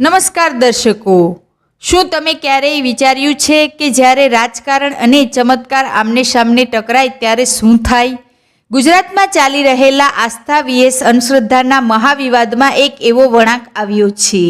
નમસ્કાર દર્શકો, શું તમે ક્યારેય વિચાર્યું છે કે જ્યારે રાજકારણ અને ચમત્કાર આમને સામને ટકરાય ત્યારે શું થાય? ગુજરાતમાં ચાલી રહેલા આસ્થા vs અંધશ્રદ્ધાના મહાવિવાદમાં એક એવો વળાંક આવ્યો છે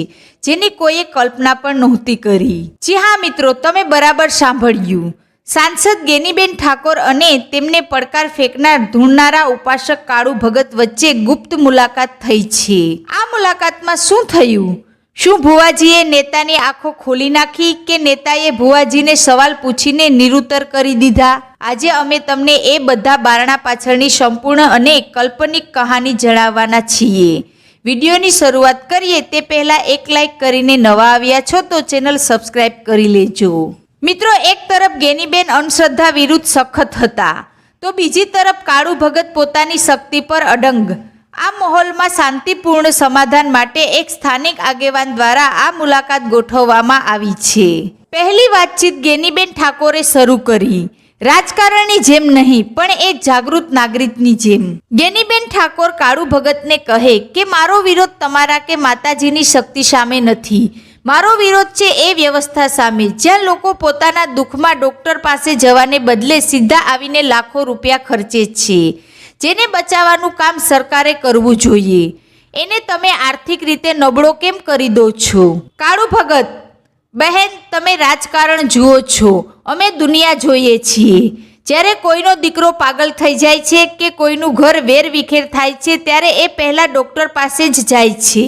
જેની કોઈએ કલ્પના પણ નહોતી કરી. જી હા મિત્રો, તમે બરાબર સાંભળ્યું. સાંસદ ગેનીબેન ઠાકોર અને તેમને પડકાર ફેંકનાર ધૂણનારા ઉપાસક કાળુ ભગત વચ્ચે ગુપ્ત મુલાકાત થઈ છે. આ મુલાકાતમાં શું થયું? શું ભુવાજીએ નેતાની આંખો ખોલી નાખી કે નેતાએ ભુવાજીને સવાલ પૂછીને નિરુત્તર કરી દીધા? આજે અમે તમને એ બધા બારણા પાછળની સંપૂર્ણ અને કાલ્પનિક કહાની જણાવવાના છીએ. વિડીયોની શરૂઆત કરીએ તે પહેલાં એક લાઈક કરીને નવા આવ્યા છો તો ચેનલ સબસ્ક્રાઈબ કરી લેજો. મિત્રો, એક તરફ ગેનીબેન અંધશ્રદ્ધા વિરુદ્ધ સખત હતા તો બીજી તરફ કાળુ ભગત પોતાની શક્તિ પર અડંગ. આ માહોલમાં શાંતિપૂર્ણ સમાધાન માટે એક સ્થાનિક આગેવાન દ્વારા આ મુલાકાત ગોઠવવામાં આવી છે. પહેલી વાતચીત ગેનીબેન ઠાકોરે શરૂ કરી, રાજકારણની જેમ નહીં પણ એક જાગૃત નાગરિકની જેમ. ગેનીબેન ઠાકોર કાળુ ભગતને કહે કે મારો વિરોધ તમારા કે માતાજીની શક્તિ સામે નથી, મારો વિરોધ છે એ વ્યવસ્થા સામે જ્યાં લોકો પોતાના દુઃખમાં ડૉક્ટર પાસે જવાને બદલે સીધા આવીને લાખો રૂપિયા ખર્ચે છે. જેને બચાવવાનું કામ સરકારે કરવું જોઈએ, એને તમે આર્થિક રીતે નબળો કેમ કરી દો છો? કાળુ ભગત: બહેન, તમે રાજકારણ જુઓ છો, અમે દુનિયા જોઈએ છીએ. જ્યારે કોઈનો દીકરો પાગલ થઈ જાય છે કે કોઈનું ઘર વેરવિખેર થાય છે ત્યારે એ પહેલાં ડૉક્ટર પાસે જ જાય છે,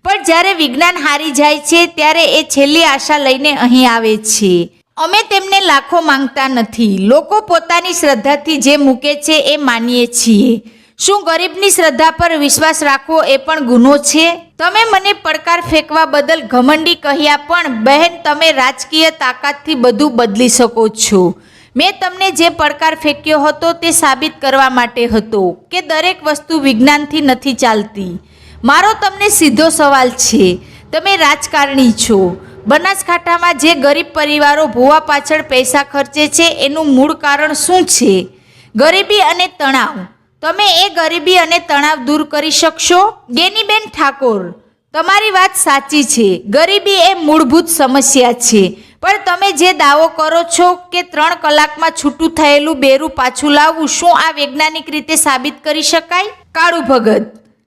પણ જ્યારે વિજ્ઞાન હારી જાય છે ત્યારે એ છેલ્લી આશા લઈને અહીં આવે છે. અમે તેમને લાખો માંગતા નથી, લોકો પોતાની શ્રદ્ધાથી જે મૂકે છે એ માનીએ છીએ. શું ગરીબની શ્રદ્ધા પર વિશ્વાસ રાખવો એ પણ ગુનો છે? તમે મને પડકાર ફેંકવા બદલ ઘમંડી કહ્યા, પણ બહેન, તમે રાજકીય તાકાતથી બધું બદલી શકો છો. મેં તમને જે પડકાર ફેંક્યો હતો તે સાબિત કરવા માટે હતો કે દરેક વસ્તુ વિજ્ઞાનથી નથી ચાલતી. મારો તમને સીધો સવાલ છે, તમે રાજકારણી છો. બનાસકાંઠામાં જે ગરીબ પરિવારો ભૂવા પાછળ પૈસા ખર્ચે છે એનું મૂળ કારણ શું છે? ગરીબી અને તણાવ. તમે એ ગરીબી અને તણાવ દૂર કરી શકશો? ગેનીબેન ઠાકોર: તમારી વાત સાચી છે, ગરીબી એ મૂળભૂત સમસ્યા છે, પણ તમે જે દાવો કરો છો કે 3 કલાકમાં છૂટું થયેલું બેરું પાછું લાવવું, શું આ વૈજ્ઞાનિક રીતે સાબિત કરી શકાય? કાળુ ભગત: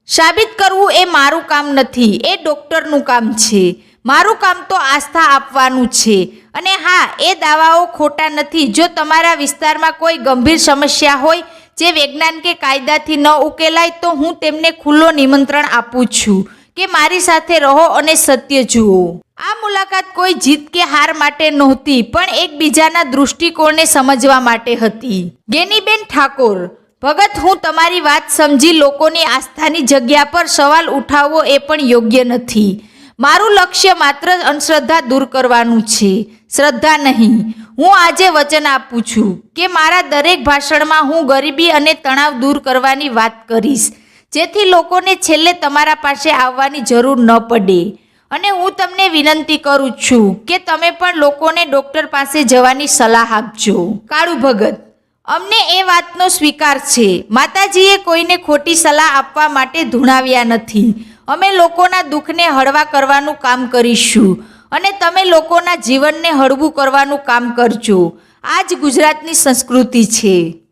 સાબિત કરવું એ મારું કામ નથી, એ ડૉક્ટરનું કામ છે. મારું કામ તો આસ્થા આપવાનું છે. અને હા, એ દાવાઓ ખોટા નથી. જો તમારા વિસ્તારમાં કોઈ ગંભીર સમસ્યા હોય જે વિજ્ઞાન કે કાયદાથી ન ઉકેલાય તો હું તેમને ખુલ્લો નિમંત્રણ આપું છું કે મારી સાથે રહો અને સત્ય જુઓ. આ મુલાકાત કોઈ જીત કે હાર માટે નહોતી, પણ એકબીજાના દૃષ્ટિકોણને સમજવા માટે હતી. ગેનીબેન ઠાકોર: ભગત, હું તમારી વાત સમજી. લોકોની આસ્થાની જગ્યા પર સવાલ ઉઠાવવો એ પણ યોગ્ય નથી. મારું લક્ષ્ય માત્ર અંધશ્રદ્ધા દૂર કરવાનું છે, શ્રદ્ધા નહીં. હું આજે વચન આપું છું કે મારા દરેક ભાષણમાં હું ગરીબી અને તણાવ દૂર કરવાની વાત કરીશ, જેથી લોકોને છેલ્લે તમારા પાસે આવવાની જરૂર ન પડે. અને હું તમને વિનંતી કરું છું કે તમે પણ લોકોને ડૉક્ટર પાસે જવાની સલાહ આપજો. કાળુ ભગત: અમને એ વાતનો સ્વીકાર છે. માતાજીએ કોઈને ખોટી સલાહ આપવા માટે ધૂણાવ્યા નથી. અમે લોકોના દુઃખને હળવા કરવાનું કામ કરીશું અને તમે લોકોના જીવનને હળવું કરવાનું કામ કરજો. આ જ ગુજરાતની સંસ્કૃતિ છે.